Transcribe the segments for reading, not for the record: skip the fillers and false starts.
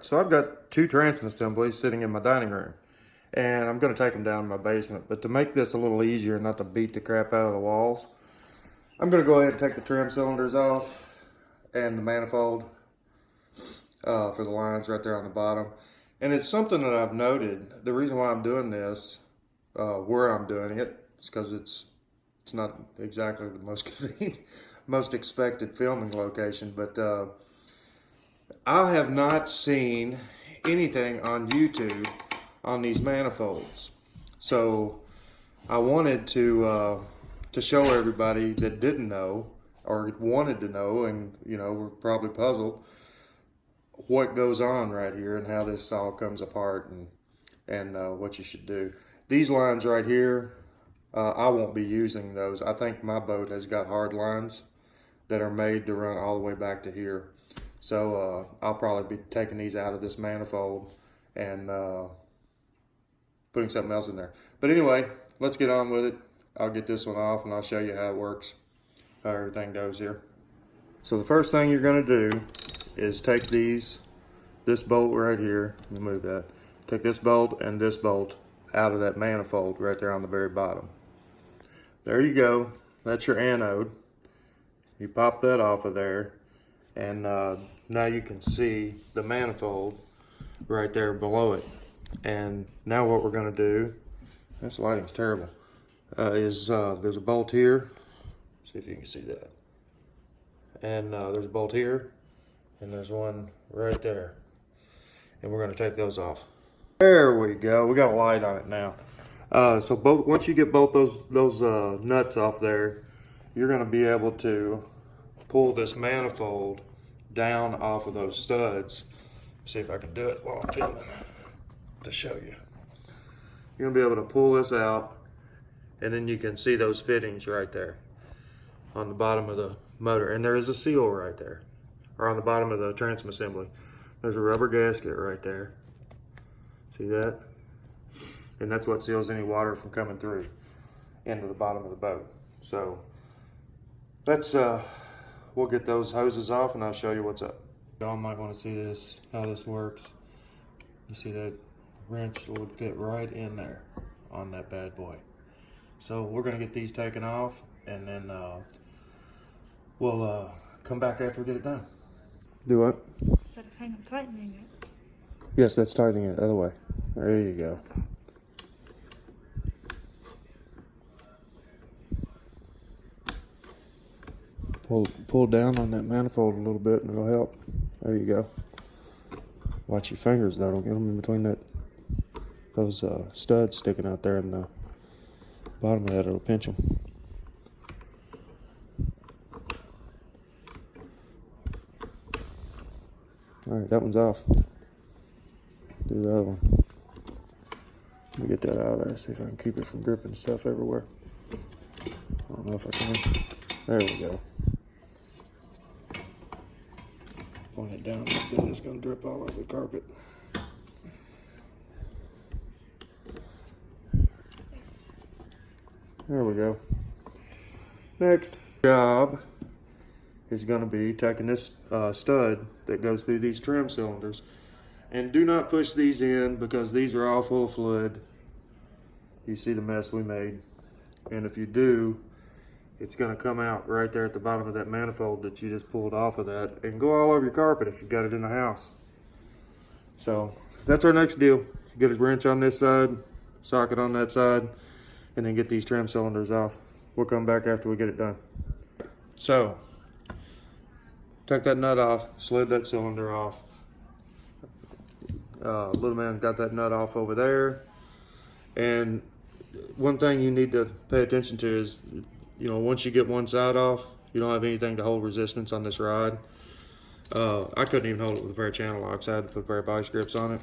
Alright, so I've got two transom assemblies sitting in my dining room. And I'm going to take them down to my basement. But to make this a little easier and not to beat the crap out of the walls, I'm going to go ahead and take the trim cylinders off and the manifold for the lines right there on the bottom. And it's something that I've noted. The reason why I'm doing this, where I'm doing it, is because it's not exactly the most convenient, most expected filming location. But I have not seen anything on YouTube on these manifolds. So I wanted to show everybody that didn't know or wanted to know, and were probably puzzled, what goes on right here and how this all comes apart, and what you should do. These lines right here, I won't be using those. I think my boat has got hard lines that are made to run all the way back to here. So I'll probably be taking these out of this manifold and putting something else in there. But anyway, let's get on with it. I'll get this one off and I'll show you how it works, how everything goes here. So the first thing you're going to do is take this bolt right here. Let me move that. Take this bolt and this bolt out of that manifold right there on the very bottom. There you go. That's your anode. You pop that off of there, and now you can see the manifold right there below it. And now what we're going to do, this lighting's terrible, is there's a bolt here. See if you can see that. And there's a bolt here, and there's one right there. And we're going to take those off. There we go. We got a light on it now. So once you get both those nuts off there, you're going to be able to pull this manifold down off of those studs. See if I can do it while I'm filming to show you. You're going to be able to pull this out, and then you can see those fittings right there on the bottom of the motor. And there is a seal right there, or on the bottom of the transom assembly. There's a rubber gasket right there. See that? And that's what seals any water from coming through into the bottom of the boat. So let's we'll get those hoses off and I'll show you what's up. Y'all might want to see this, how this works. You see that wrench would fit right in there on that bad boy. So we're going to get these taken off, and then we'll come back after we get it done. Do what? Instead of hanging tightening it. Yes, that's tightening it the other way. There you go. Pull down on that manifold a little bit and it'll help. There you go. Watch your fingers though, don't get them in between those studs sticking out there in the bottom of that, it'll pinch them. Alright, that one's off. Do the other one. Let me get that out of there, see if I can keep it from dripping stuff everywhere. I don't know if I can. There we go. Point it down, then it's going to drip all over the carpet. There we go. Next job is going to be taking this stud that goes through these trim cylinders, and do not push these in because these are all full of fluid. You see the mess we made, and if you do, it's going to come out right there at the bottom of that manifold that you just pulled off of that, and go all over your carpet if you've got it in the house. So that's our next deal. Get a wrench on this side, socket on that side, and then get these trim cylinders off. We'll come back after we get it done. So took that nut off, slid that cylinder off. Little man got that nut off over there. And one thing you need to pay attention to is, once you get one side off, you don't have anything to hold resistance on this rod. I couldn't even hold it with a pair of channel locks. I had to put a pair of vice grips on it.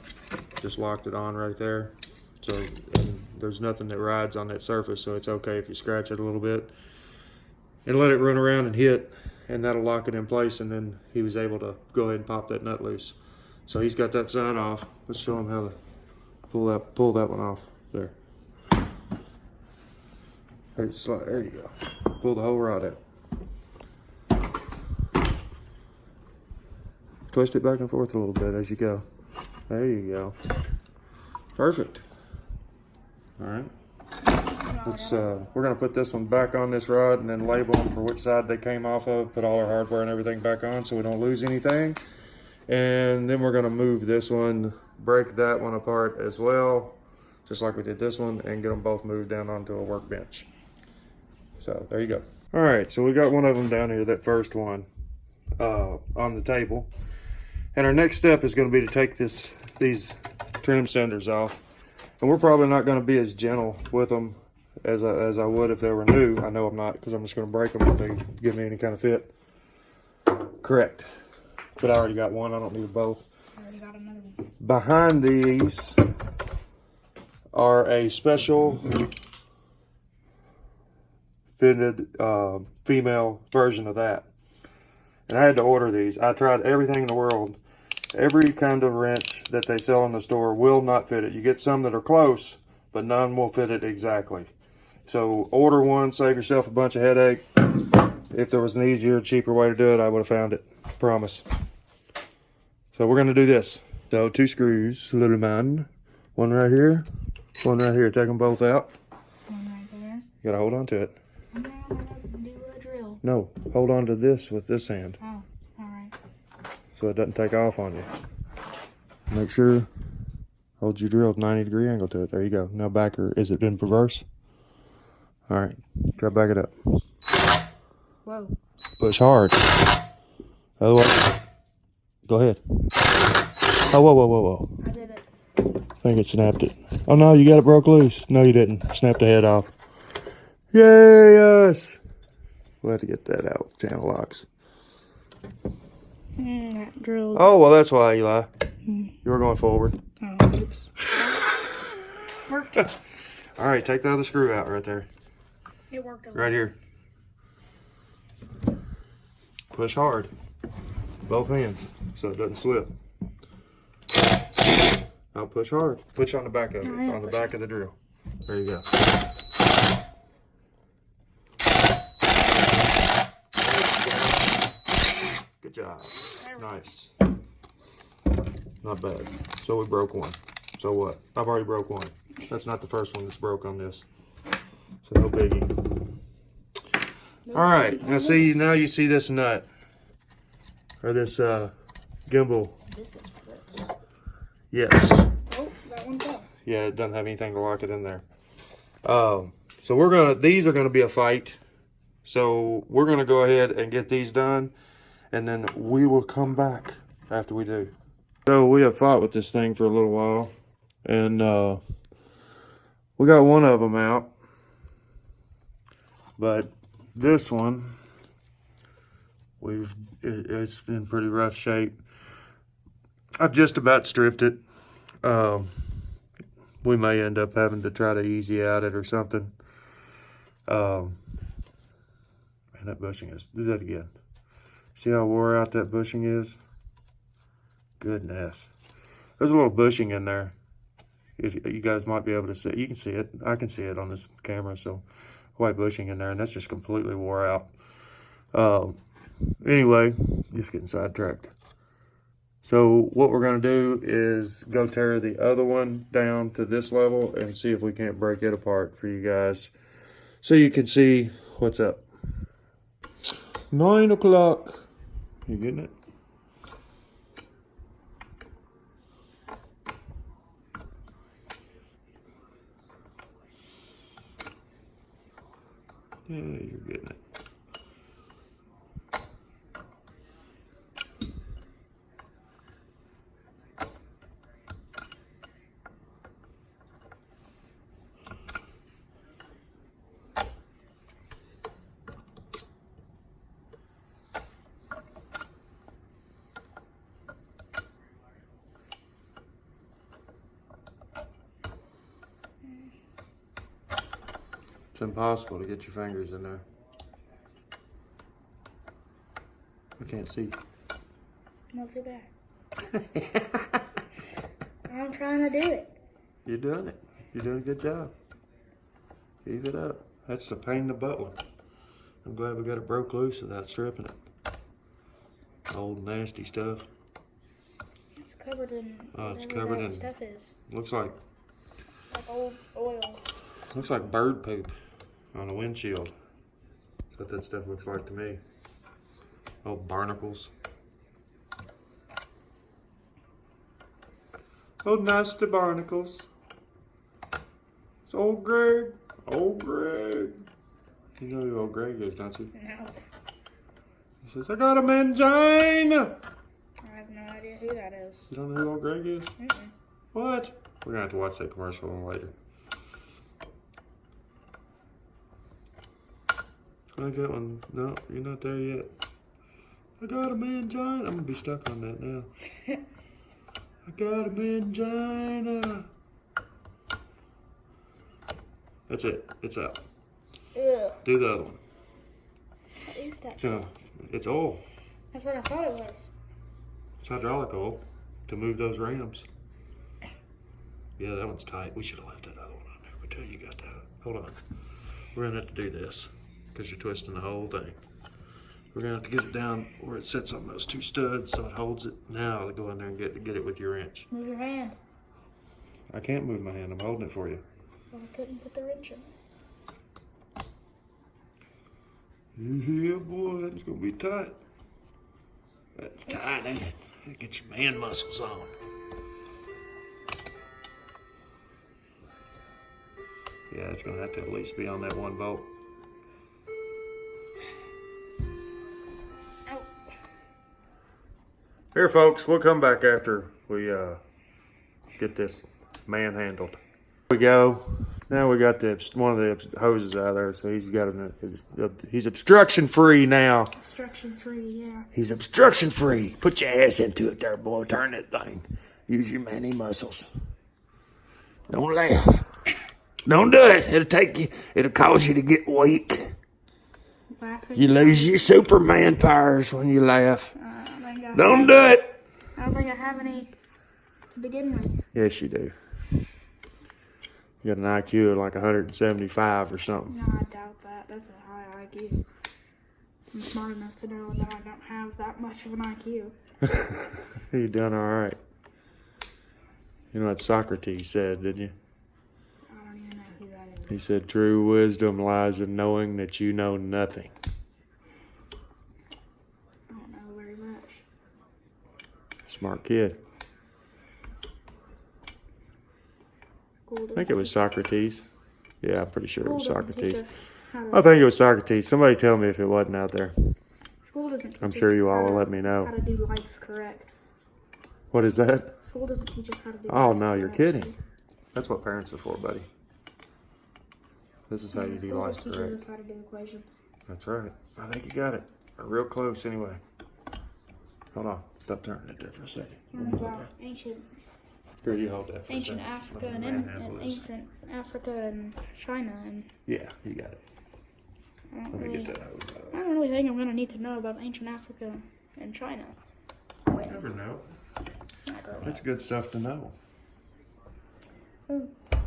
Just locked it on right there. So, and there's nothing that rides on that surface, so it's okay if you scratch it a little bit. And let it run around and hit, and that'll lock it in place, and then he was able to go ahead and pop that nut loose. So he's got that side off. Let's show him how to pull that one off. There. There you go. Pull the whole rod out. Twist it back and forth a little bit as you go. There you go. Perfect. All right. Let's, we're going to put this one back on this rod and then label them for which side they came off of. Put all our hardware and everything back on so we don't lose anything. And then we're going to move this one, break that one apart as well, just like we did this one, and get them both moved down onto a workbench. So there you go. All right, so we got one of them down here, that first one, on the table. And our next step is going to be to take these trim cylinders off. And we're probably not going to be as gentle with them as I would if they were new. I know I'm not, because I'm just going to break them if they give me any kind of fit. Correct. But I already got one. I don't need both. I already got another one. Behind these are a special fitted female version of that. And I had to order these. I tried everything in the world. Every kind of wrench that they sell in the store will not fit it. You get some that are close, but none will fit it exactly. So order one, save yourself a bunch of headache. If there was an easier, cheaper way to do it, I would have found it. Promise. So we're going to do this. So 2 screws, little man. One right here, one right here. Take them both out. One right there. You got to hold on to it. I'm going to do a drill. No, hold on to this with this hand. Oh, alright. So it doesn't take off on you. Make sure, hold your drill 90-degree angle to it. There you go. Now back her. Is it been reverse? All right, try to back it up. Whoa. Push hard. Otherwise, go ahead. Oh, whoa, whoa, whoa, whoa. I did it. I think it snapped it. Oh no, you got it broke loose. No, you didn't. Snapped the head off. Yay, yes. We'll have to get that out. Channel locks. That drilled. Oh, well, that's why, Eli. You were going forward. Oh, oops. Worked. All right, take the other screw out right there. It worked. Right here. Push hard. Both hands so it doesn't slip. Now push hard. Push on the back of it, on the back of the drill. There you go. Good job. Nice. Not bad. So we broke one. So what? I've already broke one. That's not the first one that's broke on this. So no biggie. All right. Now see, now you see this nut. Or this gimbal. This is for this. Yes. Oh, that one fell. Yeah, it doesn't have anything to lock it in there. So these are gonna be a fight. So we're gonna go ahead and get these done, and then we will come back after we do. So we have fought with this thing for a little while, and we got one of them out, but this one, it's in pretty rough shape. I've just about stripped it. We may end up having to try to easy out it or something. And that bushing is, do that again. See how wore out that bushing is? Goodness. There's a little bushing in there. If you guys might be able to see it. You can see it. I can see it on this camera. So white bushing in there, and that's just completely wore out. Anyway, just getting sidetracked. So what we're going to do is go tear the other one down to this level and see if we can't break it apart for you guys so you can see what's up. 9 o'clock. You getting it? Yeah, you're getting it. It's impossible to get your fingers in there. I can't see. Not too bad. I'm trying to do it. You're doing it. You're doing a good job. Keep it up. That's the pain in the butt one. I'm glad we got it broke loose without stripping it. Old nasty stuff. It's covered in it's whatever covered that in- stuff is. Looks like Old oil. bird poop on a windshield. That's what that stuff looks like to me. Old barnacles. Old nasty barnacles. It's old Greg. Old Greg. You know who old Greg is, don't you? No. He says, I got a mangina. I have no idea who that is. You don't know who old Greg is? Mm-mm. What? We're gonna have to watch that commercial later. I got one. No, you're not there yet. I got a mangina. I'm gonna be stuck on that now. I got a mangina. That's it. It's out. Ugh. Do the other one. What is that So, stuff? it's oil. That's what I thought it was. It's hydraulic oil to move those rams. Yeah, that one's tight. We should have left that other one on there. But tell you got that. Hold on. We're gonna have to do this because you're twisting the whole thing. We're gonna have to get it down where it sits on those two studs so it holds it. Now I'll go in there and get it with your wrench. Move your hand. I can't move my hand. I'm holding it for you. Well, I couldn't put the wrench in. Yeah, boy, that's gonna be tight. That's tight, ain't it? Get your man muscles on. Yeah, it's gonna have to at least be on that one bolt. Ow. Here, folks, we'll come back after we get this manhandled. Here we go. Now we got one of the hoses out of there, so he's got he's obstruction free now. Obstruction free, yeah. He's obstruction free. Put your ass into it there, boy. Turn that thing. Use your manly muscles. Don't laugh. Don't do it. It'll cause you to get weak. Laughing. You lose your Superman powers when you laugh. Don't do it. I don't think I have any to begin with. Yes, you do. You got an IQ of like 175 or something. No, I doubt that. That's a high IQ. I'm smart enough to know that I don't have that much of an IQ. You done all right. You know what Socrates said, didn't you? I don't even know who that is. He said, true wisdom lies in knowing that you know nothing. I don't know very much. Smart kid. I think it was Socrates. Yeah, I'm pretty sure it was Socrates. I think it was Socrates. Somebody tell me if it wasn't out there. School doesn't teach I'm sure you all will let me know. how to do life correct. What is that? School doesn't teach us how to do Oh, life no, you're correctly. kidding. That's what parents are for, buddy. This is how you do School life just teaches correct. us how to do equations. That's right. I think you got it. Or real close, anyway. Hold on. Stop turning it there for a second. Learn about ancient Here, you hold that for a ancient second. Africa Let me and manhandle this. ancient Africa and China, and Yeah, you got it. I don't Let me really, get that hose out. I don't really think I'm gonna need to know about ancient Africa and China. You never know. Not really. That's good stuff to know.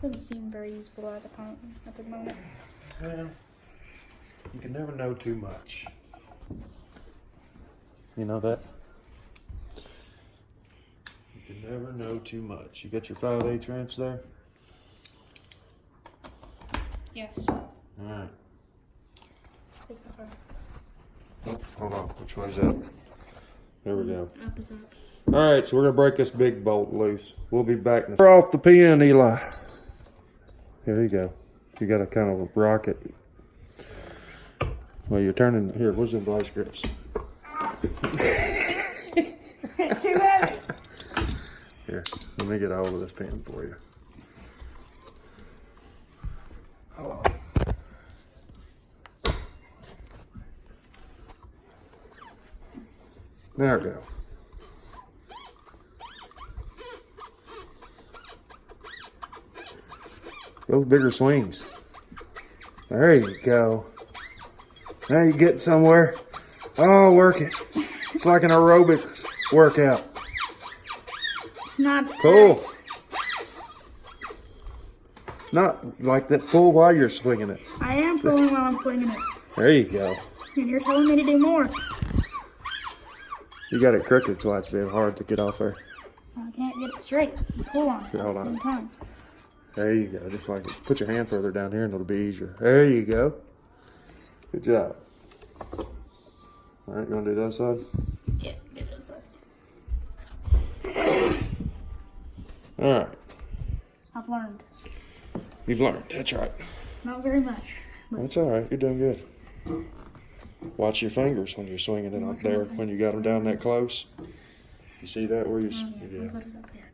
Doesn't seem very useful at the moment. Well, you can never know too much. You know that? You can never know too much. You got your 5/8 wrench there? Yes. Alright. Take that far. Oh, hold on. Which way's up? There we go. Up is up. Alright, so we're going to break this big bolt loose. We'll be back in a... We're off the pin, Eli. Here you go. You got to kind of rock it. Well, you're turning... Here, where's the vice grips? It's too heavy. Here, let me get a hold of this pin for you. Hold on. There we go. Those bigger swings. There you go. Now you get somewhere. Oh, work it. It's like an aerobics workout. Not Cool. Not like that pull while you're swinging it. I am pulling while I'm swinging it, There you go. and you're telling me to do more. You got it crooked, so it's been hard to get off there. I can't get it straight. You pull on it Here, at hold the on. same time. There you go, just like it. Put your hand further down here and it'll be easier. There you go. Good job. All right, you want to do that side? Yeah, get that side. All right. I've learned. You've learned. That's right. Not very much. But That's all right. You're doing good. Watch your fingers when you're swinging it up there. When you got them down that close. You see that where you? yeah, Yeah. we put it up here.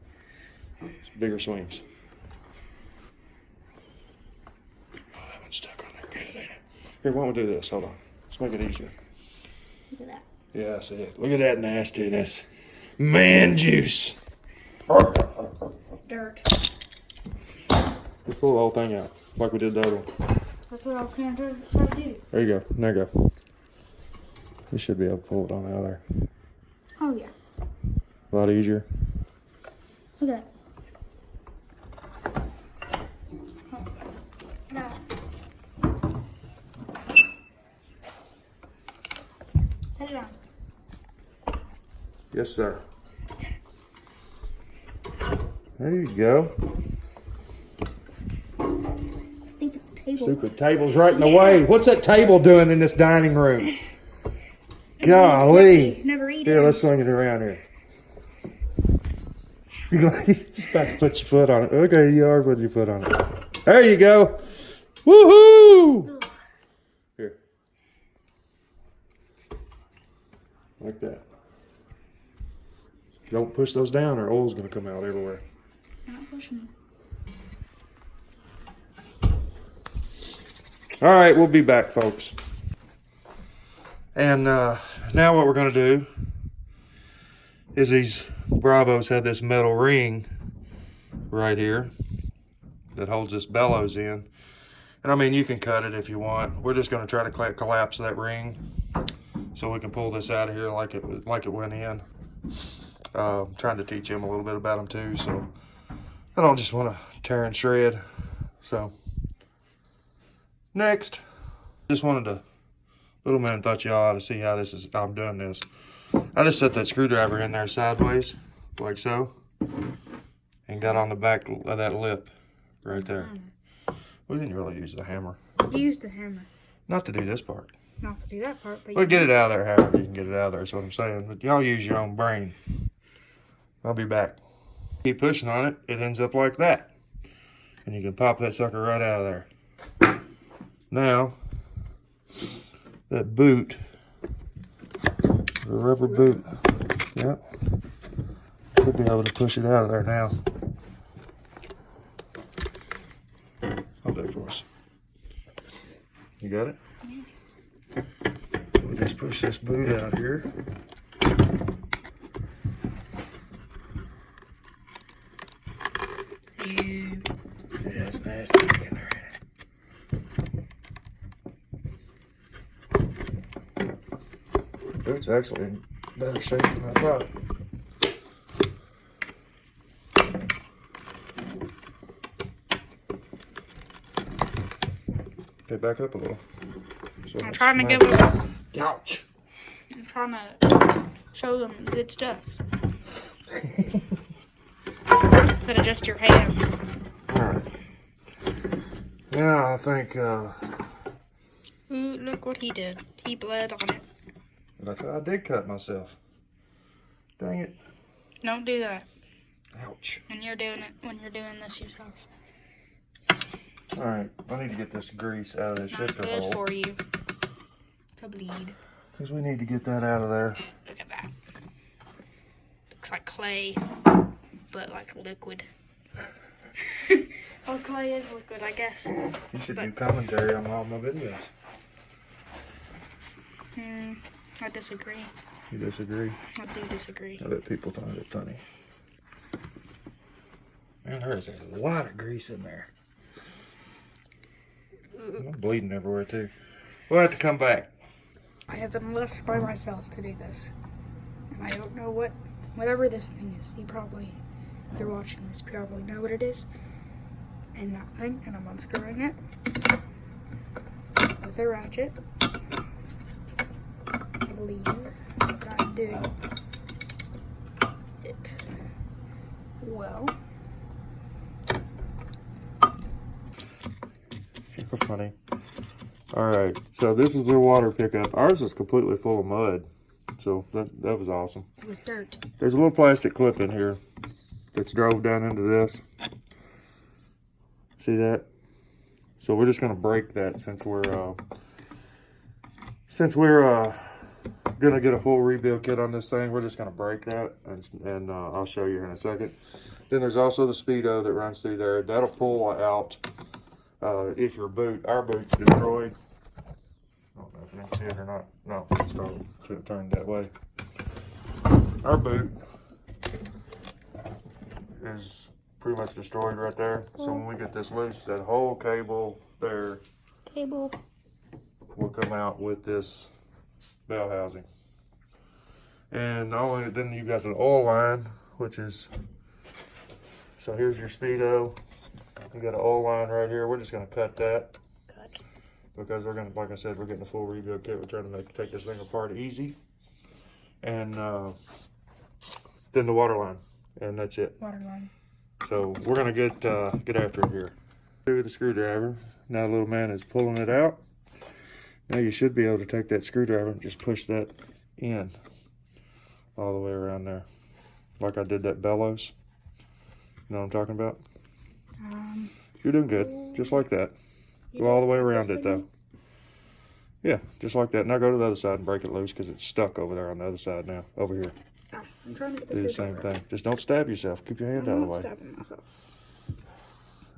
It's bigger swings. Oh, that one's stuck on there good, ain't it? Here, why don't we do this? Hold on. Let's make it easier. Look at that. Yeah, that's it. Look at that nastiness. Man juice. Dirt. Just pull the whole thing out, like we did the other one. That's what I was going to try to do. There you go. There you go. You should be able to pull it on out of there. Oh, yeah. A lot easier. Look at that. Now. Set it down. Yes, sir. There you go. Stupid table. Stupid table's right in the way. What's that table doing in this dining room? Golly. Never eat Here, it. let's swing it around here. You're about to put your foot on it. Okay, you are putting your foot on it. There you go. Woohoo! Here. Like that. Don't push those down or oil's going to come out everywhere. Not pushing. All right, we'll be back, folks. And now what we're going to do is these Bravos have this metal ring right here that holds this bellows in. And I mean, you can cut it if you want. We're just going to try to collapse that ring so we can pull this out of here like it went in. Trying to teach him a little bit about them too, so I don't just want to tear and shred. So next, just wanted to, little man thought y'all ought to see how I'm doing this. I just set that screwdriver in there sideways, like so, and got on the back of that lip right there. We didn't really use the hammer. You used the hammer. Not to do this part. Not to do that part, but We'll get it out of there however you can get it out of there, that's what I'm saying. But y'all use your own brain. I'll be back. Keep pushing on it, it ends up like that. And you can pop that sucker right out of there. Now, that boot, the rubber boot, yep, should be able to push it out of there now. I'll do it for us. You got it? Yeah. We'll just push this boot out here. Yeah, it's nasty in there. It's actually in better shape than I thought. Okay, back up a little. So I'm trying to give them. Ouch. I'm trying to show them good stuff. But adjust your hands. Alright. Now I think, Ooh, look what he did. He bled on it. I did cut myself. Dang it. Don't do that. Ouch. When you're doing this yourself. Alright, I need to get this grease out of this It's not shifter good hole. for you to bleed. Because we need to get that out of there. Look at that. Looks like clay, but like liquid. Well, clay is liquid, I guess. You should do commentary on all my videos. I disagree. You disagree? I do disagree. I bet people find it funny. Man, there's a lot of grease in there. I'm bleeding everywhere too. We'll have to come back. I have been left by myself to do this. And I don't know whatever this thing is. You probably, if you're watching this, probably know what it is. And that thing, and I'm unscrewing it with a ratchet. I believe what I'm doing it. Well, funny. Alright, so this is their water pickup. Ours is completely full of mud. So that was awesome. it was dirt. There's a little plastic clip in here that's drove down into this. See that? So we're just gonna break that since we're gonna get a full rebuild kit on this thing. We're just gonna break that, and I'll show you here in a second. Then there's also the speedo that runs through there. That'll pull out if our boot's destroyed. I don't know if you can see it or not. No, it's probably turned that way. Our boot is pretty much destroyed right there. So when we get this loose, that whole cable there will come out with this bell housing. And then you got an oil line, which is, so here's your speedo. You got an oil line right here. We're just gonna cut that. Because we're gonna, like I said, we're getting a full rebuild kit. We're trying to take this thing apart easy. And then the water line, and that's it. Water line. So we're gonna get after it here. With the screwdriver. Now the little man is pulling it out. Now you should be able to take that screwdriver and just push that in all the way around there, like I did that Bellows. You know what I'm talking about? You're doing good, just like that. Go all the way around it though. Yeah, just like that. Now go to the other side and break it loose because it's stuck over there on the other side now. Over here. Oh, I'm trying to get this. Do the same thing. Just don't stab yourself. Keep your hand out of the way. I'm not stabbing myself.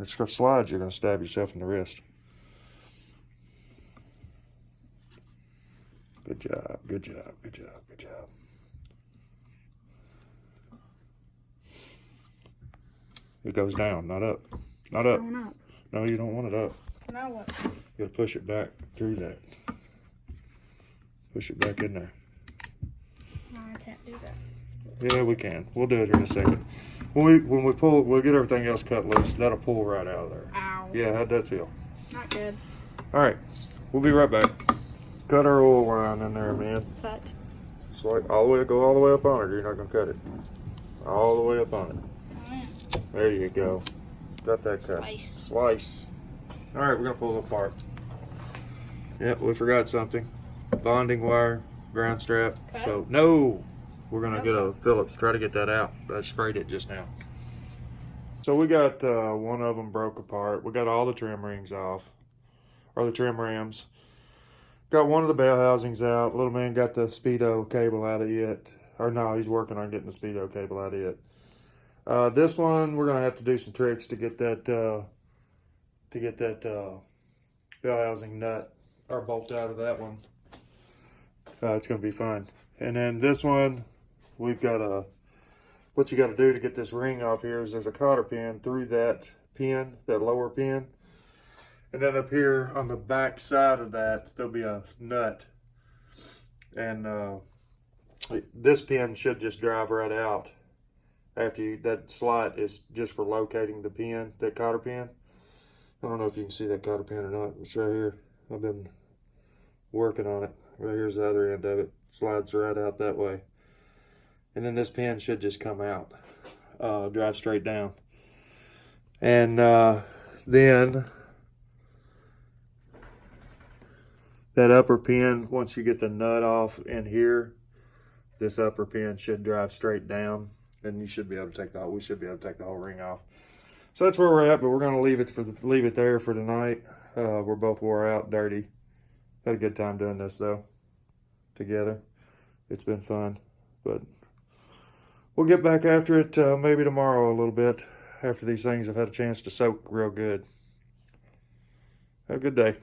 It's gonna slide. You're gonna stab yourself in the wrist. Good job. Good job. Good job. Good job. It goes down, not up. Not up. Going up. No, you don't want it up. Now what? You gotta push it back through that. Push it back in there. No, I can't do that. Yeah, we can. We'll do it here in a second. When we pull, we'll get everything else cut loose. That'll pull right out of there. Ow. Yeah, how'd that feel? Not good. All right, we'll be right back. Cut our oil line in there, man. Cut. It's like go all the way up on it. You're not gonna cut it. All the way up on it. Oh, There you go. Got that cut. Slice. Slice. All right, we're gonna pull it apart. Yep, we forgot something. Bonding wire, ground strap. Cut. So no, we're gonna get a Phillips. Try to get that out. I sprayed it just now. So we got one of them broke apart. We got all the trim rings off, or the trim rams. Got one of the bell housings out. Little man got the speedo cable out of it. Or no, he's working on getting the speedo cable out of it. This one, we're gonna have to do some tricks to get that bell housing nut or bolt out of that one. It's gonna be fun. And then this one, we've got what you got to do to get this ring off here is there's a cotter pin through that pin, that lower pin. And then up here on the back side of that, there'll be a nut. And this pin should just drive right out. That slot is just for locating the pin, that cotter pin. I don't know if you can see that cotter pin or not. It's right here. I've been working on it. Right here's the other end of it. Slides right out that way. And then this pin should just come out. Drive straight down. And then that upper pin, once you get the nut off in here, this upper pin should drive straight down. And you should be able to take we should be able to take the whole ring off. So that's where we're at, but we're gonna leave it there for tonight. We're both wore out, dirty. Had a good time doing this though, together. It's been fun, but we'll get back after it maybe tomorrow a little bit after these things have had a chance to soak real good. Have a good day.